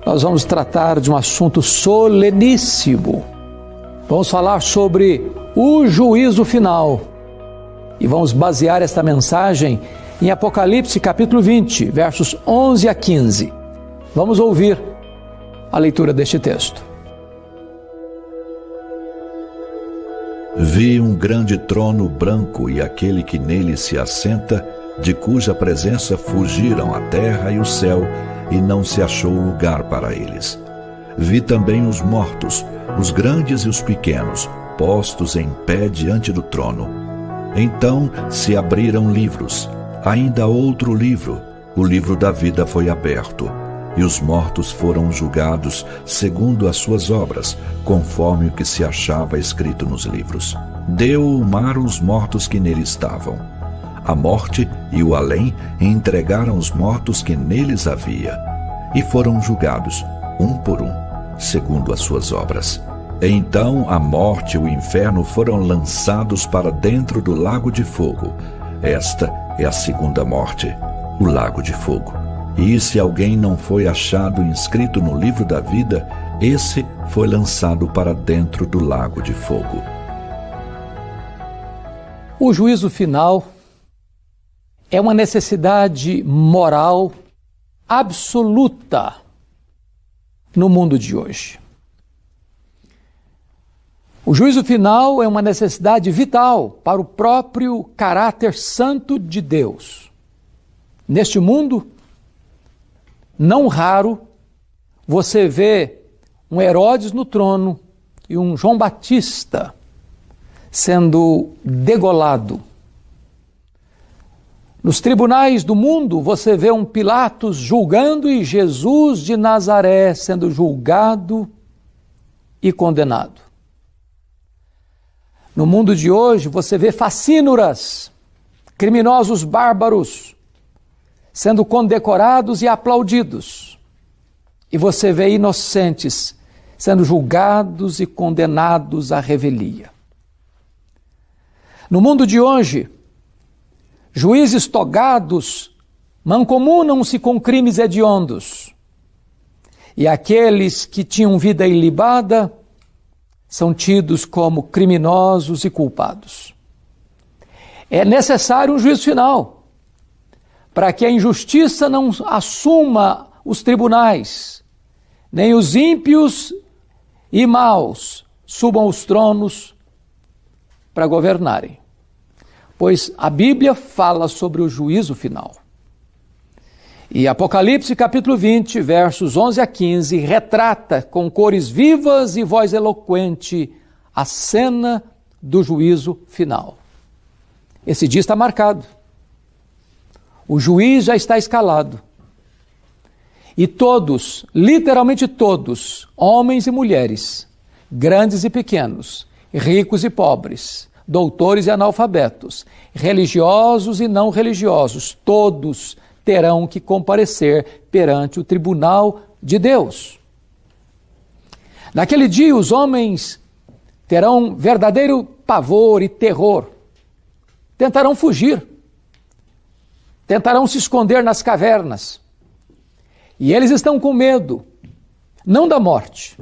nós vamos tratar de um assunto soleníssimo. Vamos falar sobre o juízo final. E vamos basear esta mensagem em Apocalipse capítulo 20, versos 11 a 15. Vamos ouvir a leitura deste texto. Vi um grande trono branco e aquele que nele se assenta, de cuja presença fugiram a terra e o céu, e não se achou lugar para eles. Vi também os mortos, os grandes e os pequenos, postos em pé diante do trono. Então se abriram livros, ainda outro livro, o livro da vida foi aberto, e os mortos foram julgados segundo as suas obras, conforme o que se achava escrito nos livros. Deu o mar os mortos que nele estavam. A morte e o além entregaram os mortos que neles havia, e foram julgados, um por um, segundo as suas obras. Então a morte e o inferno foram lançados para dentro do lago de fogo. Esta é a segunda morte, o lago de fogo. E se alguém não foi achado inscrito no livro da vida, esse foi lançado para dentro do lago de fogo. O juízo final é uma necessidade moral absoluta no mundo de hoje. O juízo final é uma necessidade vital para o próprio caráter santo de Deus. Neste mundo, não raro, você vê um Herodes no trono e um João Batista sendo degolado. Nos tribunais do mundo, você vê um Pilatos julgando e Jesus de Nazaré sendo julgado e condenado. No mundo de hoje, você vê facínoras, criminosos bárbaros, sendo condecorados e aplaudidos. E você vê inocentes sendo julgados e condenados à revelia. No mundo de hoje, juízes togados mancomunam-se com crimes hediondos. E aqueles que tinham vida ilibada são tidos como criminosos e culpados. É necessário um juízo final, para que a injustiça não assuma os tribunais, nem os ímpios e maus subam os tronos para governarem. Pois a Bíblia fala sobre o juízo final. E Apocalipse capítulo 20, versos 11 a 15, retrata com cores vivas e voz eloquente a cena do juízo final. Esse dia está marcado. O juiz já está escalado. E todos, literalmente todos, homens e mulheres, grandes e pequenos, ricos e pobres, doutores e analfabetos, religiosos e não religiosos, todos terão que comparecer perante o tribunal de Deus. Naquele dia, os homens terão verdadeiro pavor e terror. Tentarão fugir. Tentarão se esconder nas cavernas. E eles estão com medo, não da morte.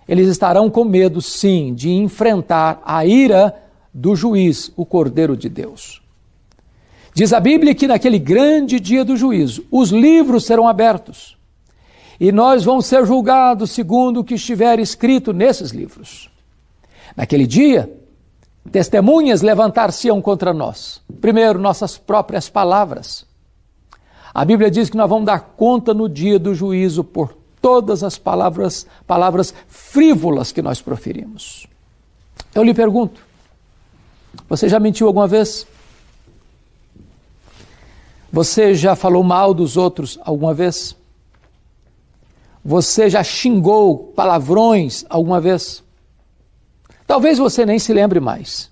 Eles estarão com medo, sim, de enfrentar a ira do juiz, o Cordeiro de Deus. Diz a Bíblia que naquele grande dia do juízo, os livros serão abertos e nós vamos ser julgados segundo o que estiver escrito nesses livros. Naquele dia, testemunhas levantar-se-ão contra nós. Primeiro, nossas próprias palavras. A Bíblia diz que nós vamos dar conta no dia do juízo por todas as palavras frívolas que nós proferimos. Eu lhe pergunto, você já mentiu alguma vez? Você já falou mal dos outros alguma vez? Você já xingou palavrões alguma vez? Talvez você nem se lembre mais.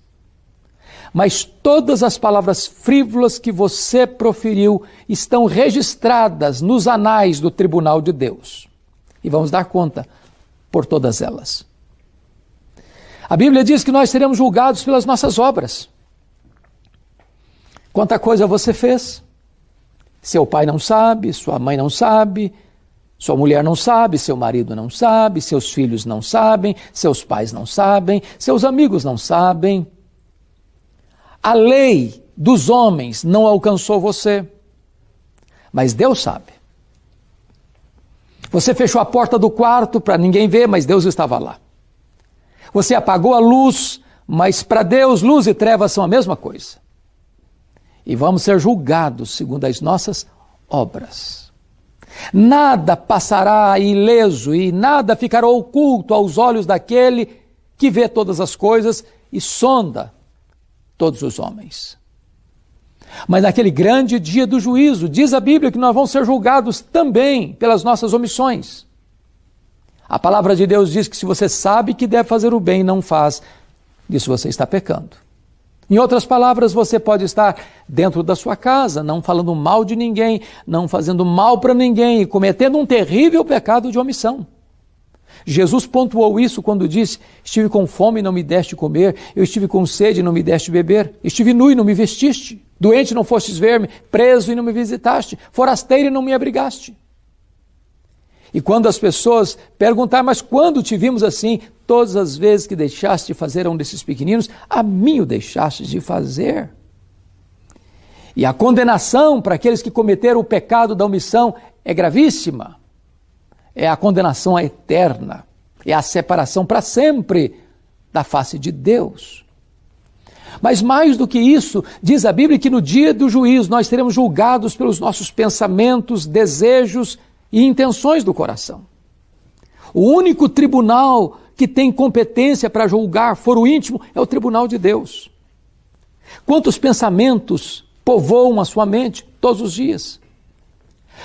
Mas todas as palavras frívolas que você proferiu estão registradas nos anais do tribunal de Deus. E vamos dar conta por todas elas. A Bíblia diz que nós seremos julgados pelas nossas obras. Quanta coisa você fez? Seu pai não sabe, sua mãe não sabe, Sua mulher não sabe, seu marido não sabe, seus filhos não sabem, seus pais não sabem, seus amigos não sabem. A lei dos homens não alcançou você, mas Deus sabe. Você fechou a porta do quarto para ninguém ver, mas Deus estava lá. Você apagou a luz, mas para Deus luz e trevas são a mesma coisa. E vamos ser julgados segundo as nossas obras. Nada passará ileso e nada ficará oculto aos olhos daquele que vê todas as coisas e sonda todos os homens. Mas naquele grande dia do juízo, diz a Bíblia que nós vamos ser julgados também pelas nossas omissões. A palavra de Deus diz que se você sabe que deve fazer o bem e não faz, disso você está pecando. Em outras palavras, você pode estar dentro da sua casa, não falando mal de ninguém, não fazendo mal para ninguém e cometendo um terrível pecado de omissão. Jesus pontuou isso quando disse: estive com fome e não me deste comer, eu estive com sede e não me deste beber, estive nu e não me vestiste, doente e não fostes ver-me, preso e não me visitaste, forasteiro e não me abrigaste. E quando as pessoas perguntarem, mas quando te vimos assim? Todas as vezes que deixaste de fazer a um desses pequeninos, a mim o deixaste de fazer. E a condenação para aqueles que cometeram o pecado da omissão é gravíssima. É a condenação eterna, é a separação para sempre da face de Deus. Mas mais do que isso, diz a Bíblia que no dia do juízo nós seremos julgados pelos nossos pensamentos, desejos e intenções do coração. O único tribunal que tem competência para julgar foro íntimo é o tribunal de Deus. Quantos pensamentos povoam a sua mente todos os dias?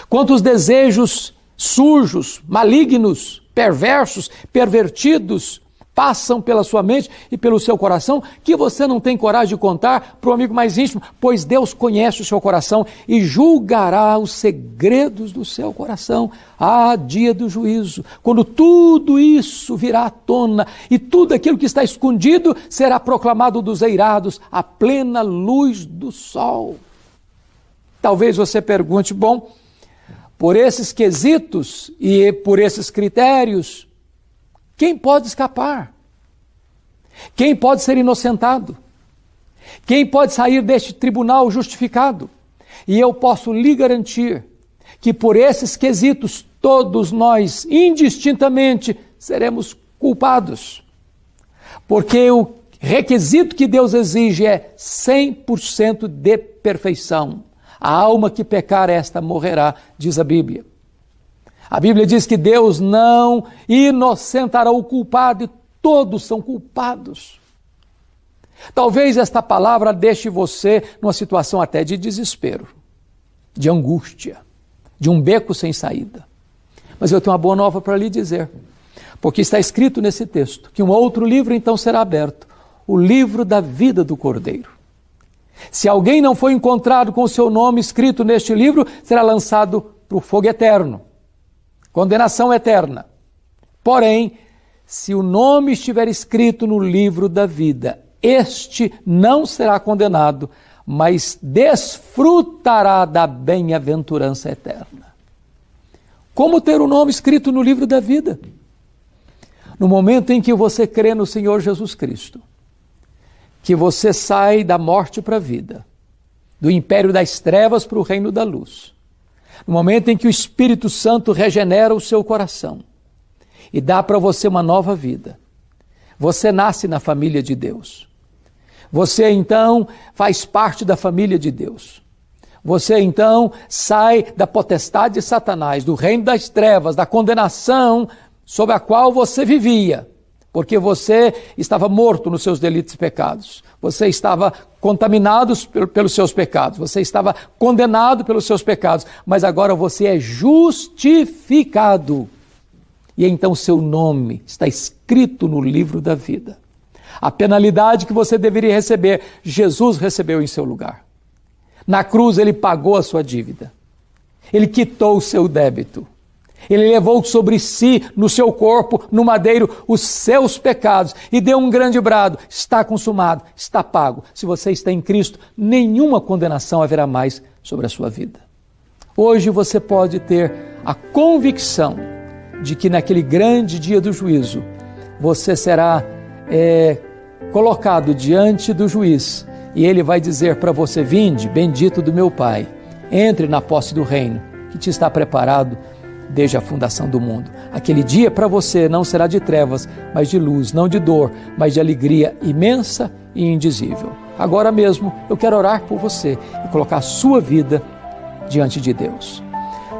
Quantos desejos sujos, malignos, perversos, pervertidos passam pela sua mente e pelo seu coração que você não tem coragem de contar para o amigo mais íntimo, pois Deus conhece o seu coração e julgará os segredos do seu coração. Dia do juízo, quando tudo isso virá à tona e tudo aquilo que está escondido será proclamado dos eirados à plena luz do sol. Talvez você pergunte, bom, por esses quesitos e por esses critérios, quem pode escapar? Quem pode ser inocentado? Quem pode sair deste tribunal justificado? E eu posso lhe garantir que por esses quesitos todos nós, indistintamente, seremos culpados. Porque o requisito que Deus exige é 100% de perfeição. A alma que pecar, esta morrerá, diz a Bíblia. A Bíblia diz que Deus não inocentará o culpado e todos são culpados. Talvez esta palavra deixe você numa situação até de desespero, de angústia, de um beco sem saída. Mas eu tenho uma boa nova para lhe dizer, porque está escrito nesse texto que um outro livro então será aberto, o livro da vida do Cordeiro. Se alguém não for encontrado com o seu nome escrito neste livro, será lançado para o fogo eterno. Condenação eterna. Porém, se o nome estiver escrito no livro da vida, este não será condenado, mas desfrutará da bem-aventurança eterna. Como ter o nome escrito no livro da vida? No momento em que você crê no Senhor Jesus Cristo, que você sai da morte para a vida, do império das trevas para o reino da luz. No momento em que o Espírito Santo regenera o seu coração e dá para você uma nova vida, você nasce na família de Deus. Você então faz parte da família de Deus. Você então sai da potestade de Satanás, do reino das trevas, da condenação sob a qual você vivia. Porque você estava morto nos seus delitos e pecados. Você estava contaminado pelos seus pecados. Você estava condenado pelos seus pecados. Mas agora você é justificado. E então seu nome está escrito no livro da vida. A penalidade que você deveria receber, Jesus recebeu em seu lugar. Na cruz ele pagou a sua dívida. Ele quitou o seu débito. Ele levou sobre si, no seu corpo, no madeiro, os seus pecados e deu um grande brado. Está consumado, está pago. Se você está em Cristo, nenhuma condenação haverá mais sobre a sua vida. Hoje você pode ter a convicção de que naquele grande dia do juízo, você será colocado diante do juiz e ele vai dizer para você: vinde, bendito do meu Pai, entre na posse do reino que te está preparado desde a fundação do mundo. Aquele dia para você não será de trevas, mas de luz, não de dor, mas de alegria imensa e indizível. Agora mesmo eu quero orar por você e colocar a sua vida diante de Deus.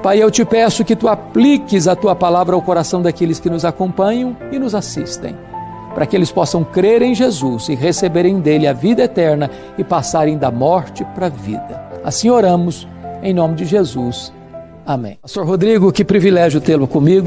Pai, eu te peço que tu apliques a tua palavra ao coração daqueles que nos acompanham e nos assistem, para que eles possam crer em Jesus e receberem dele a vida eterna e passarem da morte para a vida. Assim oramos, em nome de Jesus. Amém. Pastor Rodrigo, que privilégio tê-lo comigo.